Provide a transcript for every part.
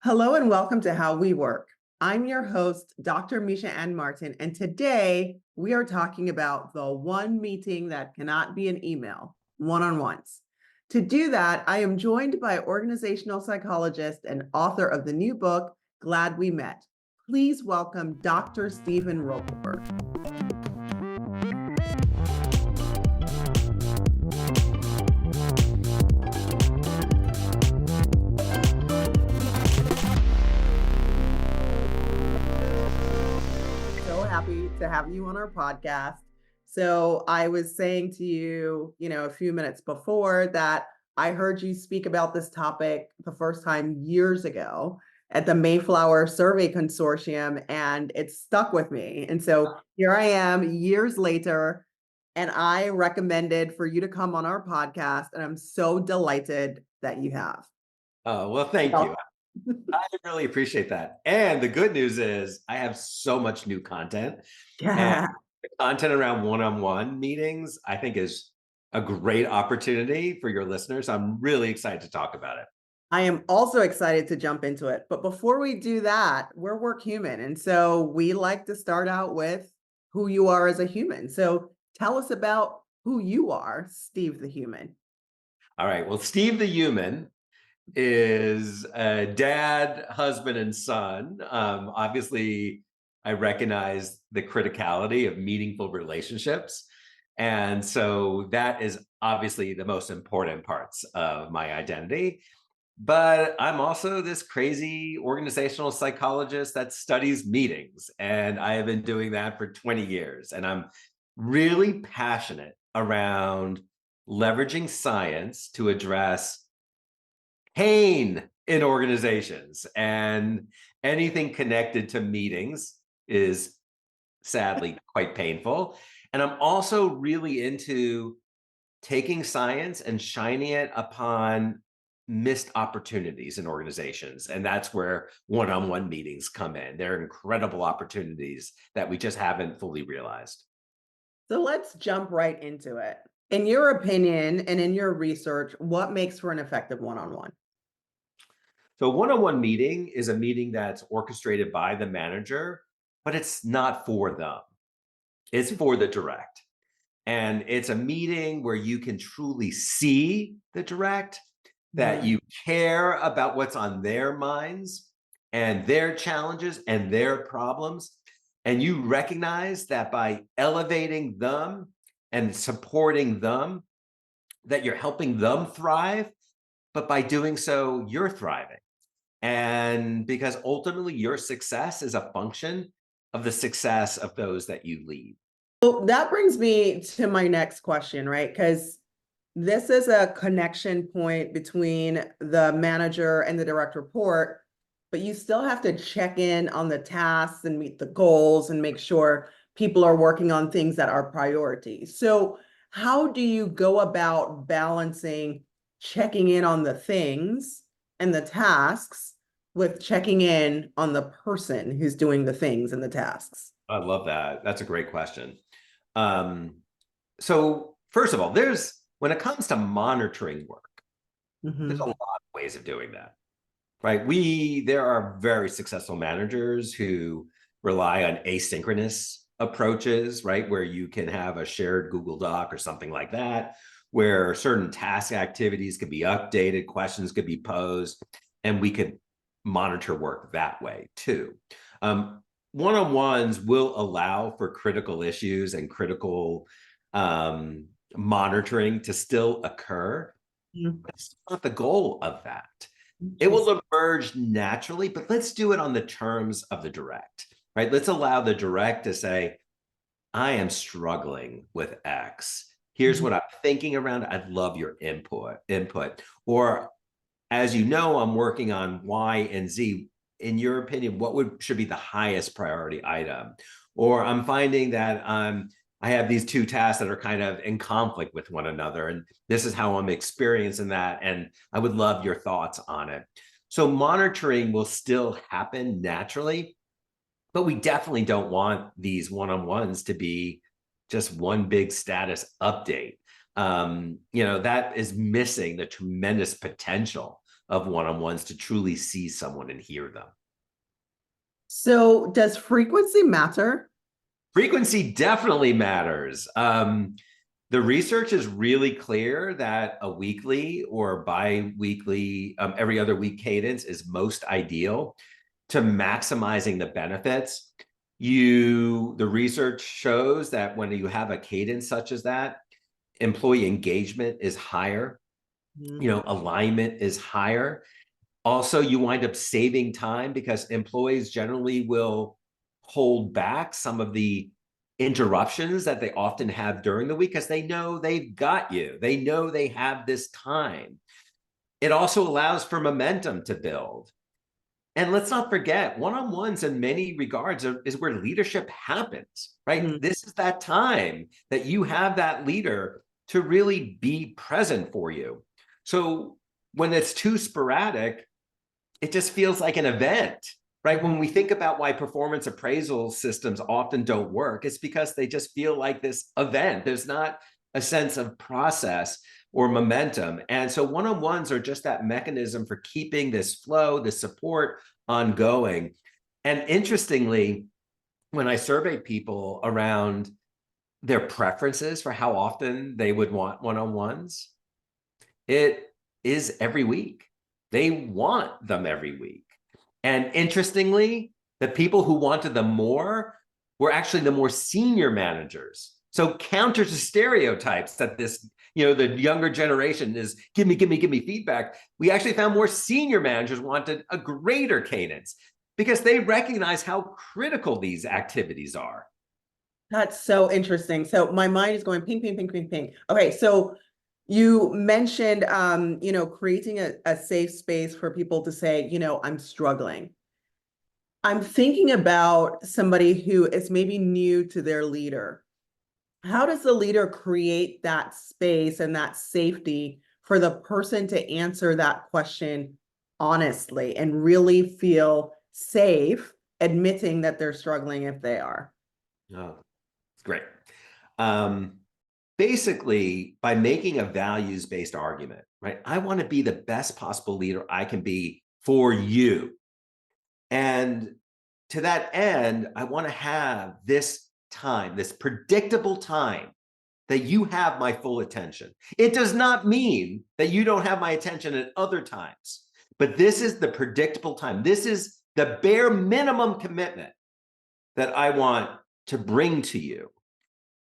Hello and welcome to How We Work. I'm your host, Dr. Misha Ann Martin, and today we are talking about the one meeting that cannot be an email, one-on-ones. To do that, I am joined by organizational psychologist and author of the new book, Glad We Met. Please welcome Dr. Stephen Rogelberg. Happy to have you on our podcast. So I was saying to you, a few minutes before that I heard you speak about this topic the first time years ago at the Mayflower Survey Consortium, and it stuck with me. And so here I am years later, and I recommended for you to come on our podcast, and I'm so delighted that you have. Oh, well, thank you. I really appreciate that. And the good news is I have so much new content. And Yeah. the content around one-on-one meetings, I think is a great opportunity for your listeners. I'm really excited to talk about it. I am also excited to jump into it. But before we do that, we're work human. And so we like to start out with who you are as a human. So tell us about who you are, Steve the human. All right. Well, Steve the human is a dad, husband, and son. Obviously, I recognize the criticality of meaningful relationships. And so that is obviously the most important parts of my identity. But I'm also this crazy organizational psychologist that studies meetings. And I have been doing that for 20 years. And I'm really passionate around leveraging science to address pain in organizations. And anything connected to meetings is sadly quite painful. And I'm also really into taking science and shining it upon missed opportunities in organizations. And that's where one-on-one meetings come in. They're incredible opportunities that we just haven't fully realized. So let's jump right into it. In your opinion and in your research, what makes for an effective one-on-one? So a one-on-one meeting is a meeting that's orchestrated by the manager, but it's not for them. It's for the direct. And it's a meeting where you can truly see the direct, that Mhm. you care about what's on their minds and their challenges and their problems. And you recognize that by elevating them and supporting them, that you're helping them thrive. But by doing so, you're thriving. And because ultimately your success is a function of the success of those that you lead. So that brings me to my next question, right? Because this is a connection point between the manager and the direct report, but you still have to check in on the tasks and meet the goals and make sure people are working on things that are priorities. So how do you go about balancing checking in on the things and the tasks with checking in on the person who's doing the things and the tasks? I love that. That's a great question. Um, so first of all, when it comes to monitoring work, there's a Mhm. lot of ways of doing that, right? There are very successful managers who rely on asynchronous approaches, right? Where you can have a shared Google Doc or something like that, where certain task activities could be updated, questions could be posed, and we could monitor work that way too. Um, One-on-ones will allow for critical issues and critical monitoring to still occur. Mhm. That's not the goal of that. It Interesting. will emerge naturally, but let's do it on the terms of the direct, right? Let's allow the direct to say, I am struggling with X. Here's Mhm. what I'm thinking around. I'd love your input. Or as you know, I'm working on Y and Z. In your opinion, should be the highest priority item? Or I'm finding that I have these two tasks that are kind of in conflict with one another, and this is how I'm experiencing that, and I would love your thoughts on it. So monitoring will still happen naturally, but we definitely don't want these one-on-ones to be just one big status update. That is missing the tremendous potential of one-on-ones to truly see someone and hear them. So does frequency matter? Frequency definitely matters. The research is really clear that a weekly or bi-weekly, every other week cadence is most ideal to maximizing the benefits. The research shows that when you have a cadence such as that, employee engagement is higher, alignment is higher. Also, you wind up saving time because employees generally will hold back some of the interruptions that they often have during the week because they know they've got you. They know they have this time. It also allows for momentum to build. And let's not forget, one-on-ones in many regards is where leadership happens, right? Mhm. This is that time that you have that leader to really be present for you. So when it's too sporadic, it just feels like an event, right? When we think about why performance appraisal systems often don't work, it's because they just feel like this event. There's not a sense of process or momentum. And so one-on-ones are just that mechanism for keeping this flow, this support ongoing. And interestingly, when I survey people around their preferences for how often they would want one-on-ones, it is every week. They want them every week. And interestingly, the people who wanted them more were actually the more senior managers. So counter to stereotypes that the younger generation is give me feedback. We actually found more senior managers wanted a greater cadence because they recognize how critical these activities are. That's so interesting. So my mind is going ping, ping, ping, ping, ping. Okay, so you mentioned creating a safe space for people to say, I'm struggling. I'm thinking about somebody who is maybe new to their leader. How does the leader create that space and that safety for the person to answer that question honestly and really feel safe admitting that they're struggling if they are? Oh, it's great. Um, Basically, by making a values-based argument, right? I want to be the best possible leader I can be for you. And to that end, I want to have this time, this predictable time that you have my full attention. It does not mean that you don't have my attention at other times, but this is the predictable time. This is the bare minimum commitment that I want to bring to you.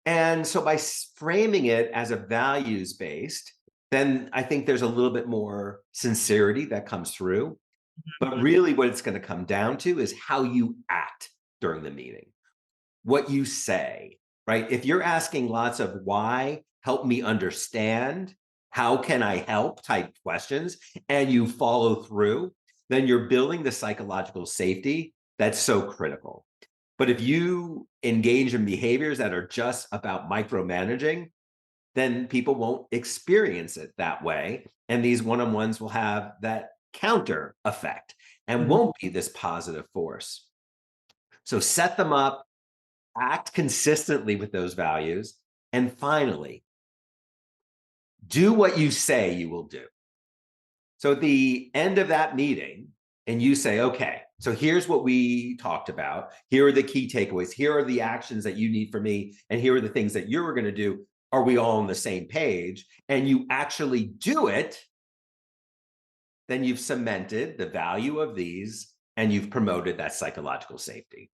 And so by framing it as a values based, then I think there's a little bit more sincerity that comes through. But really, what it's going to come down to is how you act during the meeting, what you say, right? If you're asking lots of why, help me understand, how can I help type questions, and you follow through, then you're building the psychological safety that's so critical. But if you engage in behaviors that are just about micromanaging, then people won't experience it that way. And these one-on-ones will have that counter effect and Mhm. won't be this positive force. So set them up, act consistently with those values, and finally, do what you say you will do. So at the end of that meeting, and you say, okay, so here's what we talked about. Here are the key takeaways. Here are the actions that you need from me. And here are the things that you're going to do. Are we all on the same page? And you actually do it, then you've cemented the value of these and you've promoted that psychological safety.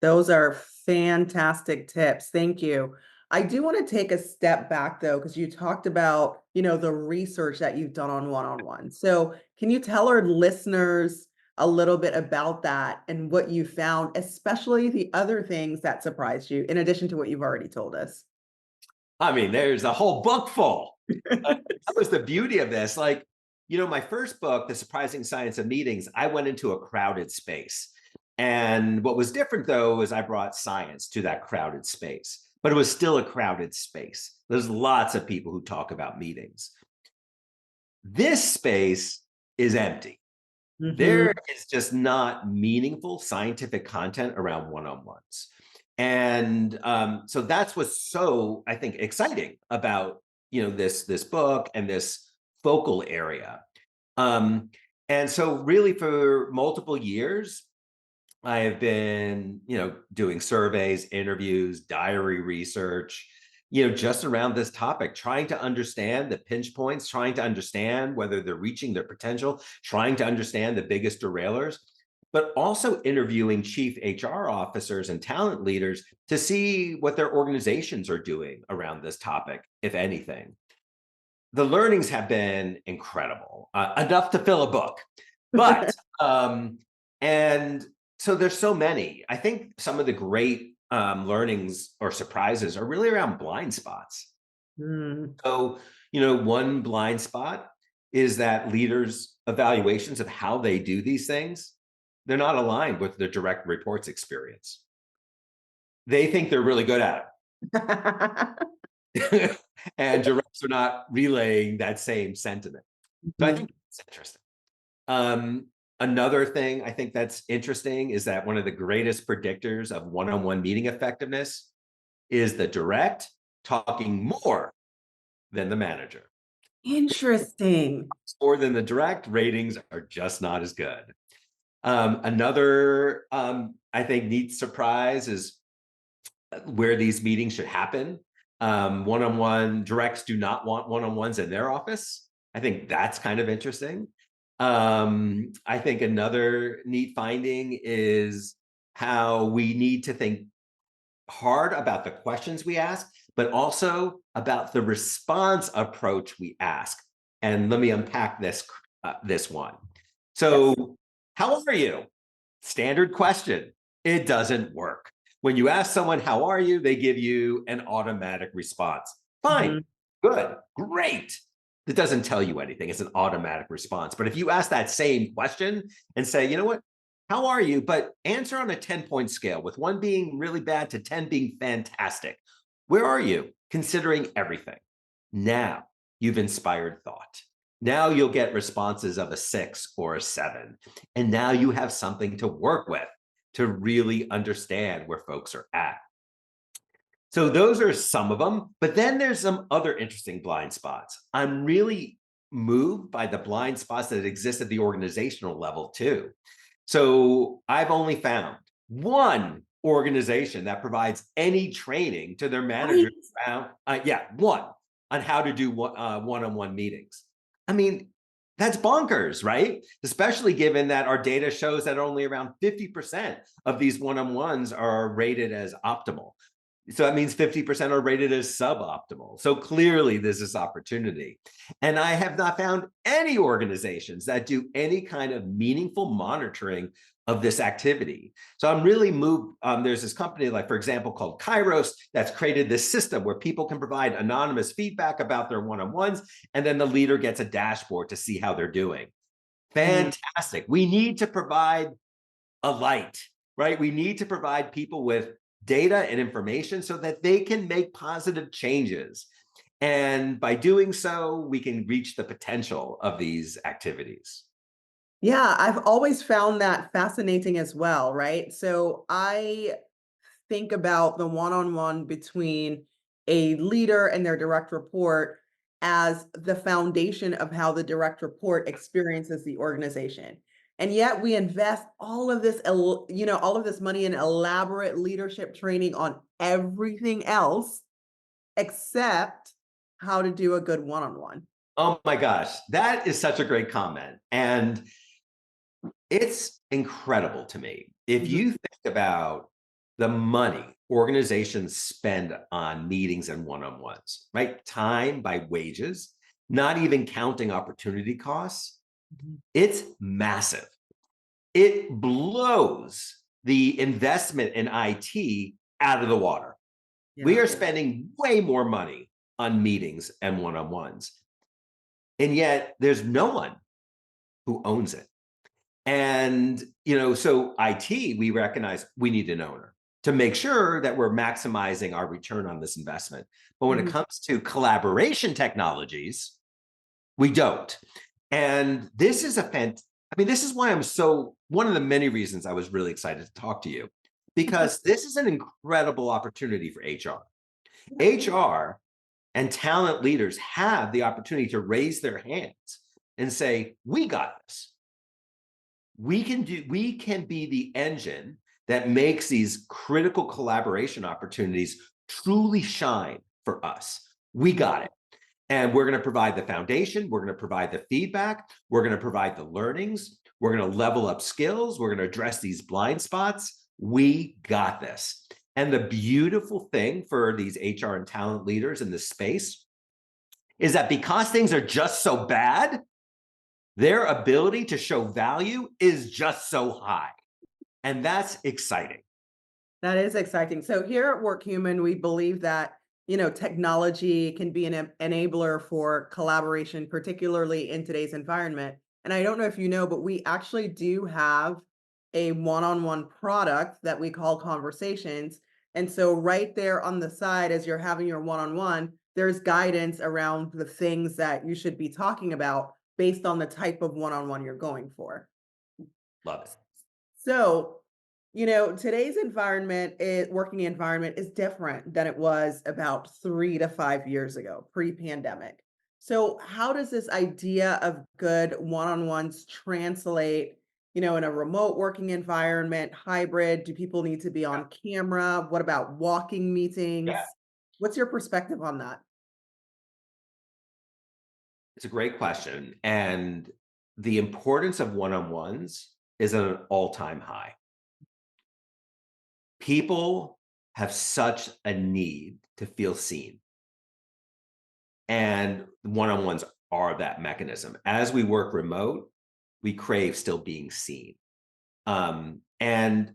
Those are fantastic tips. Thank you. I do want to take a step back though, because you talked about, the research that you've done on one-on-one. So can you tell our listeners a little bit about that and what you found, especially the other things that surprised you, in addition to what you've already told us? I mean, there's a whole book full. That was the beauty of this. Like, my first book, The Surprising Science of Meetings, I went into a crowded space. And what was different, though, is I brought science to that crowded space, but it was still a crowded space. There's lots of people who talk about meetings. This space is empty. Mhm. There is just not meaningful scientific content around one-on-ones. And so that's what's so, I think, exciting about this book and this focal area. And so really for multiple years, I have been, doing surveys, interviews, diary research, just around this topic, trying to understand the pinch points, trying to understand whether they're reaching their potential, trying to understand the biggest derailers, but also interviewing chief HR officers and talent leaders to see what their organizations are doing around this topic, if anything. The learnings have been incredible, enough to fill a book. But and so there's so many. I think some of the great learnings or surprises are really around blind spots. Mm. So, one blind spot is that leaders' evaluations of how they do these things, they're not aligned with the direct reports experience. They think they're really good at it. And directs are not relaying that same sentiment. So I Mhm. think it's interesting. Another thing I think that's interesting is that one of the greatest predictors of one-on-one meeting effectiveness is the direct talking more than the manager. Interesting. More than the direct, ratings are just not as good. Another, I think, neat surprise is where these meetings should happen. One-on-one directs do not want one-on-ones in their office. I think that's kind of interesting. I think another neat finding is how we need to think hard about the questions we ask, but also about the response approach we ask. And let me unpack this one. Yes. So, how are you? Standard question. It doesn't work. When you ask someone, how are you? They give you an automatic response. Fine, Mhm. good, great. It doesn't tell you anything. It's an automatic response. But if you ask that same question and say, you know what? How are you? But answer on a 10-point scale, with one being really bad to 10 being fantastic. Where are you considering everything? Now you've inspired thought. Now you'll get responses of a 6 or a 7. And now you have something to work with to really understand where folks are at. So those are some of them, but then there's some other interesting blind spots. I'm really moved by the blind spots that exist at the organizational level too. So I've only found one organization that provides any training to their managers Right. around, one on how to do one-on-one meetings. I mean, that's bonkers, right? Especially given that our data shows that only around 50% of these one-on-ones are rated as optimal. So that means 50% are rated as suboptimal. So clearly there's this opportunity. And I have not found any organizations that do any kind of meaningful monitoring of this activity. So I'm really moved. There's this company, like, for example, called Kairos, that's created this system where people can provide anonymous feedback about their one-on-ones, and then the leader gets a dashboard to see how they're doing. Mm. Fantastic. We need to provide a light, right? We need to provide people with data and information so that they can make positive changes. And by doing so, we can reach the potential of these activities. Yeah, I've always found that fascinating as well, right? So I think about the one-on-one between a leader and their direct report as the foundation of how the direct report experiences the organization. And yet we invest all of this, all of this money in elaborate leadership training on everything else except how to do a good one-on-one. Oh my gosh, that is such a great comment. And it's incredible to me. If Mhm. you think about the money organizations spend on meetings and one-on-ones, right? Time by wages, not even counting opportunity costs, Mhm. it's massive. It blows the investment in IT out of the water. We Yeah. are spending way more money on meetings and one-on-ones. And yet there's no one who owns it. And, so IT, we recognize we need an owner to make sure that we're maximizing our return on this investment. But when it Mhm. comes to collaboration technologies, we don't. And this is this is why one of the many reasons I was really excited to talk to you, because this is an incredible opportunity for HR. HR and talent leaders have the opportunity to raise their hands and say, we got this. We can be the engine that makes these critical collaboration opportunities truly shine for us. We got it. And we're going to provide the foundation. We're going to provide the feedback. We're going to provide the learnings. We're going to level up skills. We're going to address these blind spots. We got this. And the beautiful thing for these HR and talent leaders in this space is that because things are just so bad, their ability to show value is just so high. And that's exciting. That is exciting. So here at WorkHuman, we believe that, technology can be an enabler for collaboration, particularly in today's environment. And I don't know if you know, but we actually do have a one-on-one product that we call Conversations. And so right there on the side, as you're having your one-on-one, there's guidance around the things that you should be talking about based on the type of one-on-one you're going for. Love it. So, today's working environment is different than it was about 3 to 5 years ago, pre-pandemic. So, how does this idea of good one-on-ones translate, in a remote working environment, hybrid? Do people need to be on camera? What about walking Yeah, meetings? What's your perspective on that? it's a great question. And the importance of one-on-ones is at an all-time high. People have such a need to feel seen. And one-on-ones are that mechanism. As we work remote, we crave still being seen. And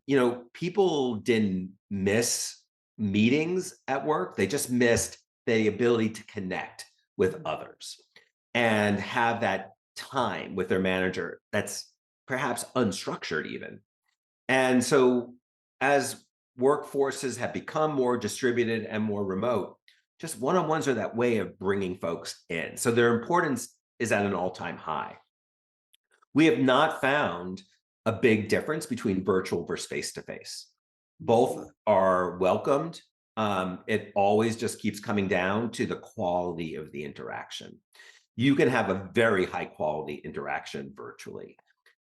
people didn't miss meetings at work. They just missed the ability to connect with others and have that time with their manager that's perhaps unstructured even. And so as workforces have become more distributed and more remote, just one-on-ones are that way of bringing folks in. So their importance is at an all-time high. We have not found a big difference between virtual versus face-to-face. Both are welcomed. It always just keeps coming down to the quality of the interaction. You can have a very high quality interaction virtually.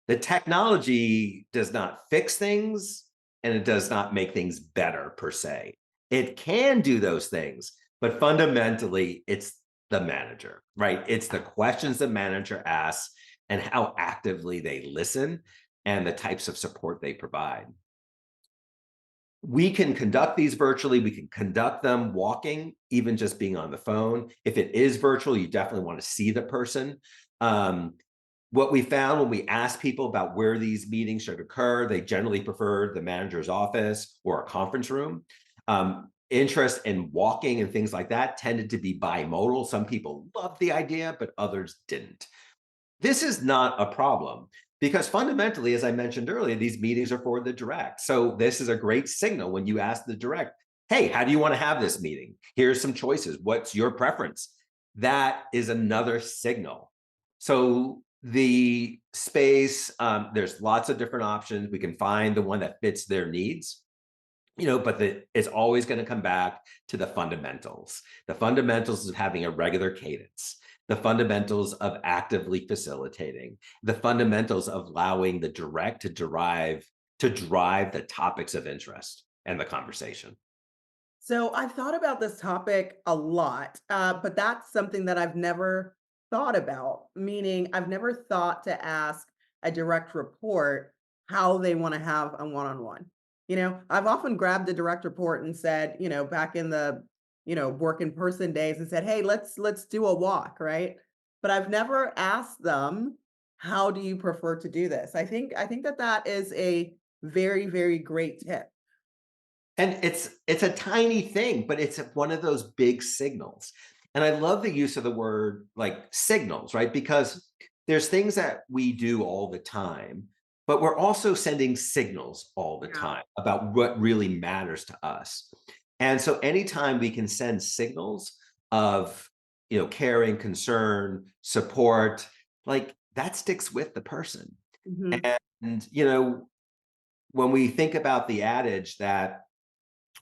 The technology does not fix things and it does not make things better per se. It can do those things, but fundamentally it's the manager, right? It's the questions the manager asks and how actively they listen and the types of support they provide. We can conduct these virtually. We can conduct them walking, even just being on the phone. If it is virtual, you definitely want to see the person. What we found when we asked people about where these meetings should occur, they generally preferred the manager's office or a conference room. Interest in walking and things like that tended to be bimodal. Some people loved the idea, but others didn't. This is not a problem because fundamentally, as I mentioned earlier, these meetings are for the direct. So this is a great signal when you ask the direct, hey, how do you want to have this meeting? Here's some choices. What's your preference? That is another signal. So the space, there's lots of different options. We can find the one that fits their needs. But it's always going to come back to the fundamentals of having a regular cadence, the fundamentals of actively facilitating, the fundamentals of allowing the direct to drive the topics of interest and the conversation. So I've thought about this topic a lot, but that's something that I've never thought about, meaning I've never thought to ask a direct report how they want to have a one-on-one. I've often grabbed the direct report and said, back in the, work in person days and said, hey, let's do a walk, right? But I've never asked them, how do you prefer to do this? I think that is a very, very great tip. And it's a tiny thing, but it's one of those big signals. And I love the use of the word like signals, right? Because there's things that we do all the time, but we're also sending signals all the Yeah. time about what really matters to us. And so anytime we can send signals of, caring, concern, support, like that sticks with the person. Mhm. And, when we think about the adage that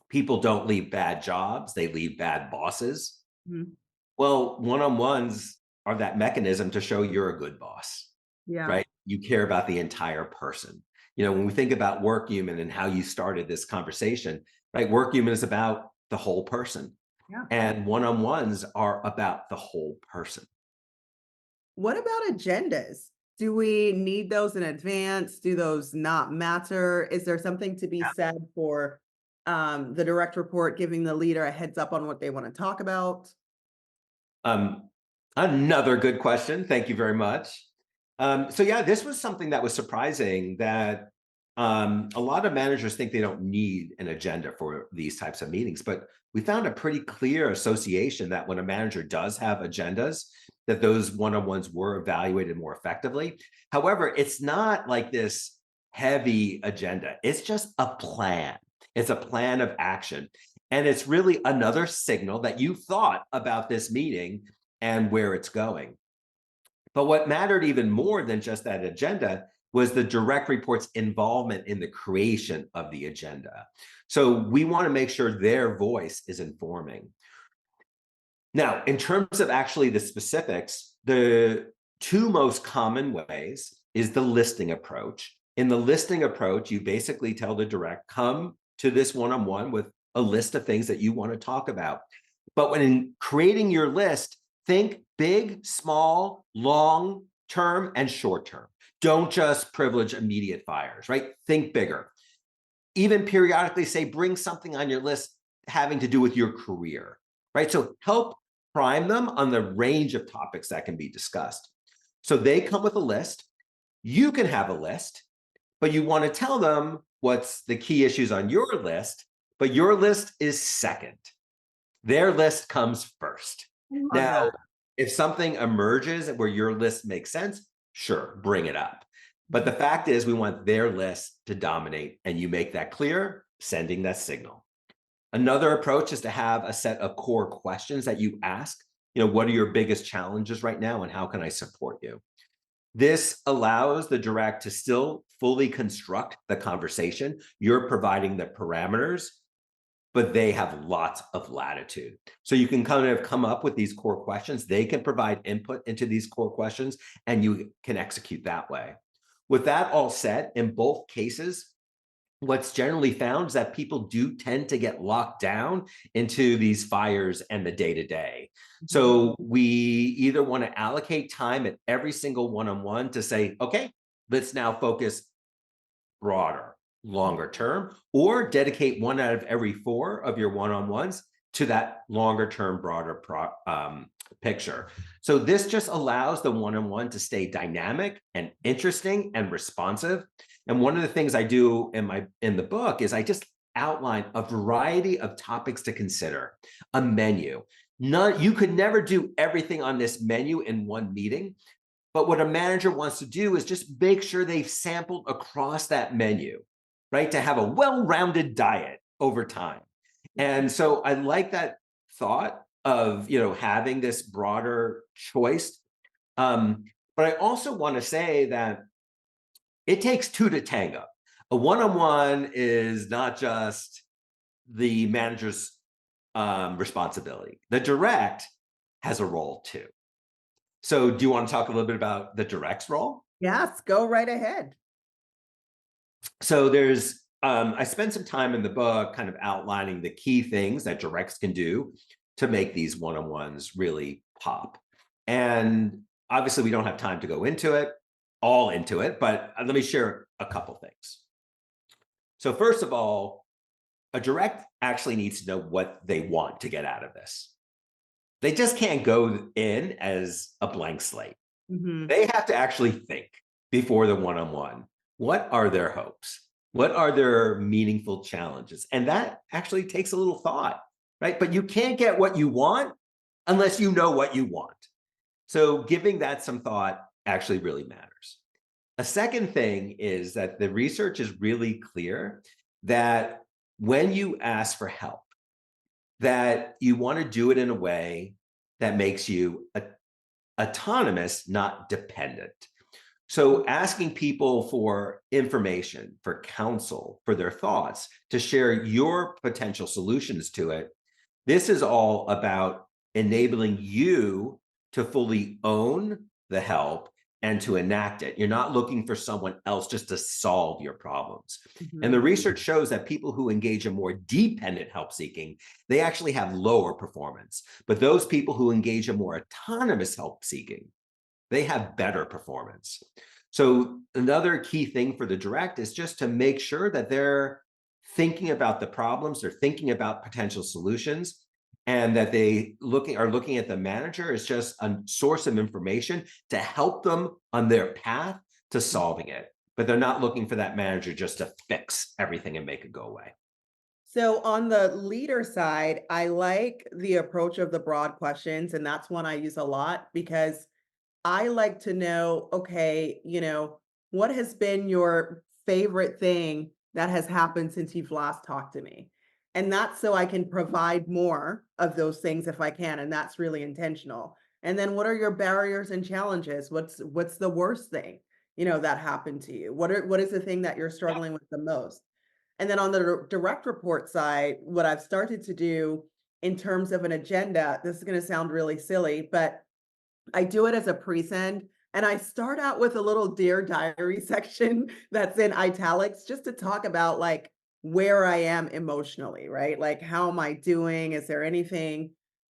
people don't leave bad jobs, they leave bad bosses. Mhm. Well, one-on-ones are that mechanism to show you're a good boss, Yeah. right? You care about the entire person. You know, when we think about work human and how you started this conversation, right? Work human is about the whole person, Yeah. and one-on-ones are about the whole person. What about agendas? Do we need those in advance? Do those not matter? Is there something to be said for the direct report giving the leader a heads up on what they want to talk about? Um, Another good question. Thank you very much. So yeah, this was something that was surprising that a lot of managers think they don't need an agenda for these types of meetings, but we found a pretty clear association that when a manager does have agendas, that those one-on-ones were evaluated more effectively. However, it's not like this heavy agenda. It's just a plan. It's a plan of action. And it's really another signal that you thought about this meeting and where it's going. But what mattered even more than just that agenda was the direct report's involvement in the creation of the agenda. So we want to make sure their voice is informing. Now, in terms of actually the specifics, the two most common ways is the listing approach. In the listing approach, you basically tell the direct, come to this one-on-one with a list of things that you want to talk about. But when in creating your list, think big, small, long term, and short term. Don't just privilege immediate fires, right? Think bigger. Even periodically say, bring something on your list having to do with your career, right? So help prime them on the range of topics that can be discussed. So they come with a list. You can have a list, but you want to tell them what's the key issues on your list, but your list is second. Their list comes first. Love Now, that. if something emerges where your list makes sense, sure, bring it up. But the fact is, we want their list to dominate, and you make that clear, sending that signal. Another approach is to have a set of core questions that you ask. You know, what are your biggest challenges right now, and how can I support you? This allows the direct to still fully construct the conversation. You're providing the parameters, but they have lots of latitude. So you can kind of come up with these core questions. They can provide input into these core questions, and you can execute that way. With that all said, in both cases, what's generally found is that people do tend to get locked down into these fires and the day-to-day. So we either want to allocate time at every single one-on-one to say, okay, let's now focus broader, longer term, or dedicate 1 out of every 4 of your one-on-ones to that longer term, broader picture. So this just allows the one-on-one to stay dynamic and interesting and responsive. And one of the things I do in the book is I just outline a variety of topics to consider, a menu. You could never do everything on this menu in one meeting. But what a manager wants to do is just make sure they've sampled across that menu, right? To have a well-rounded diet over time. And so I like that thought of, having this broader choice. But I also want to say that it takes 2 to tango. A one-on-one is not just the manager's responsibility. The direct has a role too. So do you want to talk a little bit about the direct's role? Yes, go right ahead. So I spent some time in the book kind of outlining the key things that directs can do to make these one-on-ones really pop. And obviously we don't have time to go into it, but let me share a couple things. So first of all, a direct actually needs to know what they want to get out of this. They just can't go in as a blank slate. Mhm. They have to actually think before the one-on-one. What are their hopes? What are their meaningful challenges? And that actually takes a little thought, right? But you can't get what you want unless you know what you want. So giving that some thought actually really matters. A second thing is that the research is really clear that when you ask for help, that you want to do it in a way that makes you autonomous, not dependent. So asking people for information, for counsel, for their thoughts, to share your potential solutions to it, this is all about enabling you to fully own the help and to enact it. You're not looking for someone else just to solve your problems. And the Mhm. research shows that people who engage in more dependent help seeking, they actually have lower performance. But those people who engage in more autonomous help seeking, they have better performance. So another key thing for the direct is just to make sure that they're thinking about the problems, they're thinking about potential solutions, and that they are looking at the manager as just a source of information to help them on their path to solving it. But they're not looking for that manager just to fix everything and make it go away. So on the leader side, I like the approach of the broad questions, and that's one I use a lot because I like to know, okay, what has been your favorite thing that has happened since you've last talked to me? And that's so I can provide more of those things if I can, and that's really intentional. And then what are your barriers and challenges? What's the worst thing, that happened to you? What is the thing that you're struggling with the most? And then on the direct report side, what I've started to do in terms of an agenda, this is going to sound really silly, but I do it as a presend, and I start out with a little Dear Diary section that's in italics just to talk about like where I am emotionally, right? Like, how am I doing? Is there anything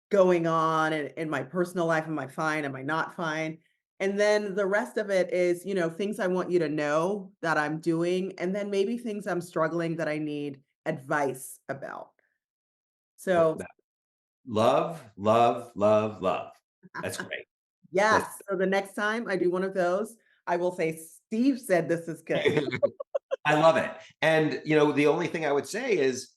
going on in my personal life? Am I fine? Am I not fine? And then the rest of it is, things I want you to know that I'm doing, and then maybe things I'm struggling that I need advice about. Well, So, love, love, love, love. That's great. yes. That's So the next time I do one of those, I will say, Steve said this is good. I love it. And the only thing I would say is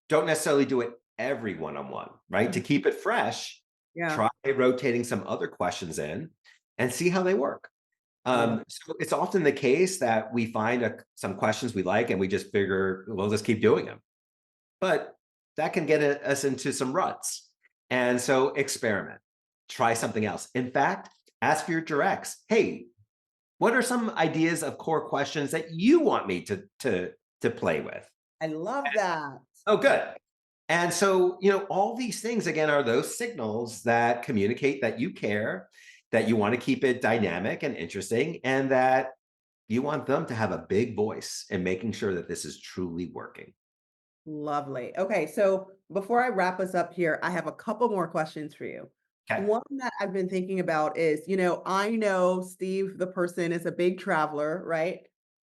don't necessarily do it every one-on-one, right? To Mhm. keep it fresh, Yeah. try rotating some other questions in and see how they work. Love. So it's often the case that we find some questions we like and we just figure we'll just keep doing them. But that can get us into some ruts. And so experiment, try something else. In fact, ask your directs, hey, what are some ideas of core questions that you want me to play with? I love that. Oh, good. And so, all these things again are those signals that communicate that you care, that you want to keep it dynamic and interesting, and that you want them to have a big voice in making sure that this is truly working. Lovely. Okay, so before I wrap us up here, I have a couple more questions for you. Okay. One that I've been thinking about is, I know Steve, the person, is a big traveler, right?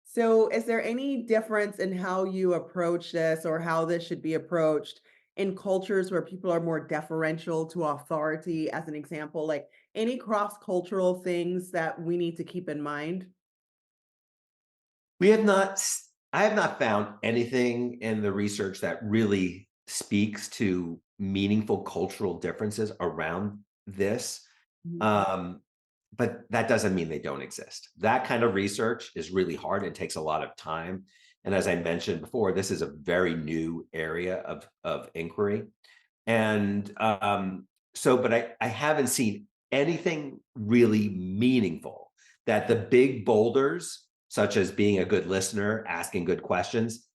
So, is there any difference in how you approach this or how this should be approached in cultures where people are more deferential to authority, as an example? Like any cross-cultural things that we need to keep in mind? We have not, I have not found anything in the research that really speaks to meaningful cultural differences around this. Mhm. Um, but that doesn't mean they don't exist. That kind of research is really hard and takes a lot of time. And as I mentioned before, this is a very new area of inquiry. And but I haven't seen anything really meaningful that the big boulders, such as being a good listener, asking good questions,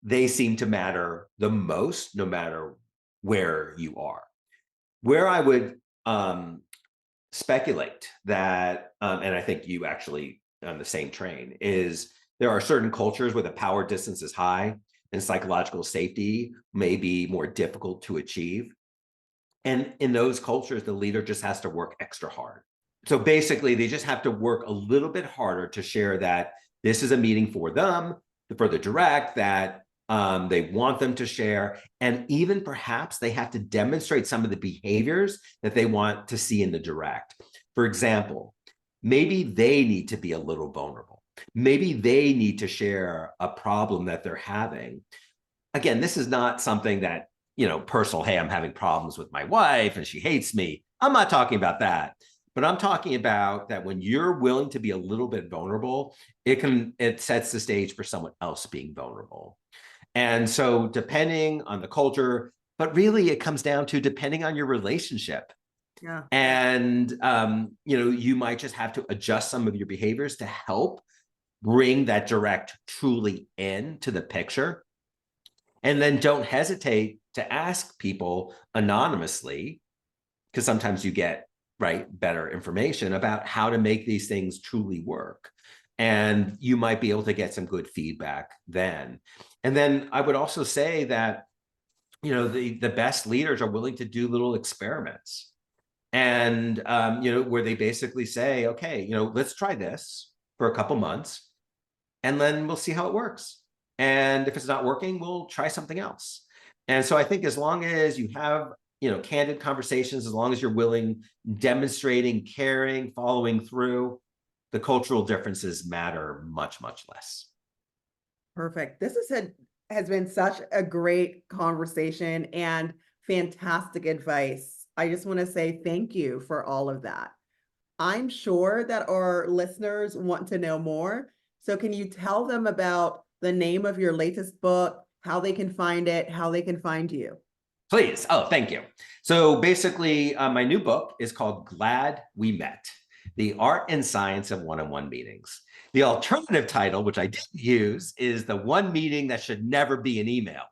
they seem to matter the most, no matter where you are. Where I would speculate that, and I think you actually on the same train, is there are certain cultures where the power distance is high and psychological safety may be more difficult to achieve. And in those cultures, the leader just has to work extra hard. So basically, they just have to work a little bit harder to share that this is a meeting for them, for the direct, that they want them to share. And even perhaps they have to demonstrate some of the behaviors that they want to see in the direct. For example, maybe they need to be a little vulnerable. Maybe they need to share a problem that they're having. Again, this is not something that, personal, hey, I'm having problems with my wife and she hates me. I'm not talking about that. But I'm talking about that when you're willing to be a little bit vulnerable, it sets the stage for someone else being vulnerable. And so depending on the culture, but really it comes down to depending on your relationship. Yeah. And you might just have to adjust some of your behaviors to help bring that direct truly into the picture. And then don't hesitate to ask people anonymously, because sometimes you get right, better information about how to make these things truly work. And you might be able to get some good feedback then. And then I would also say that, the best leaders are willing to do little experiments. And, where they basically say, okay, let's try this for a couple months and then we'll see how it works. And if it's not working, we'll try something else. And so I think as long as you have, candid conversations, as long as you're willing, demonstrating, caring, following through, the cultural differences matter much, much less. Perfect. Has been such a great conversation and fantastic advice. I just want to say thank you for all of that. I'm sure that our listeners want to know more. So can you tell them about the name of your latest book, how they can find it, how they can find you? Please. Oh, thank you. So basically, my new book is called Glad We Met: The Art and Science of One-on-One Meetings. The alternative title, which I didn't use, is The One Meeting That Should Never Be an Email.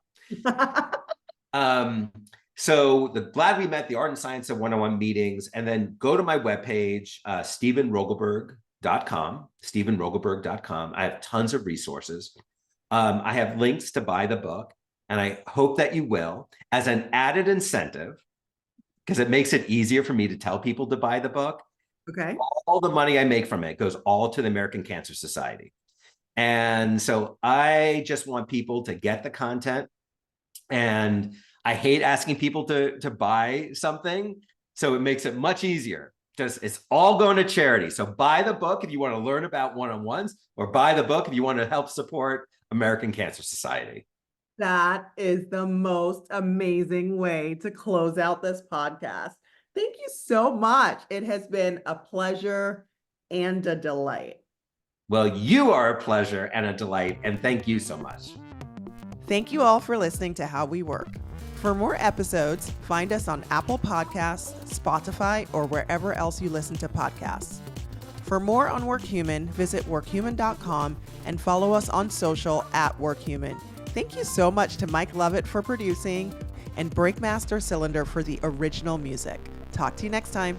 So the Glad We Met: The Art and Science of One-on-One Meetings, and then go to my webpage, StephenRogelberg.com. I have tons of resources. I have links to buy the book, and I hope that you will, as an added incentive, because it makes it easier for me to tell people to buy the book. Okay. All the money I make from it goes all to the American Cancer Society. And so I just want people to get the content. And I hate asking people to buy something. So it makes it much easier. It's all going to charity. So buy the book if you want to learn about one-on-ones, or buy the book if you want to help support American Cancer Society. That is the most amazing way to close out this podcast. Thank you so much. It has been a pleasure and a delight. Well, you are a pleasure and a delight, and thank you so much. Thank you all for listening to How We Work. For more episodes, find us on Apple Podcasts, Spotify, or wherever else you listen to podcasts. For more on WorkHuman, visit workhuman.com and follow us on social @WorkHuman. Thank you so much to Mike Lovett for producing and Breakmaster Cylinder for the original music. Talk to you next time.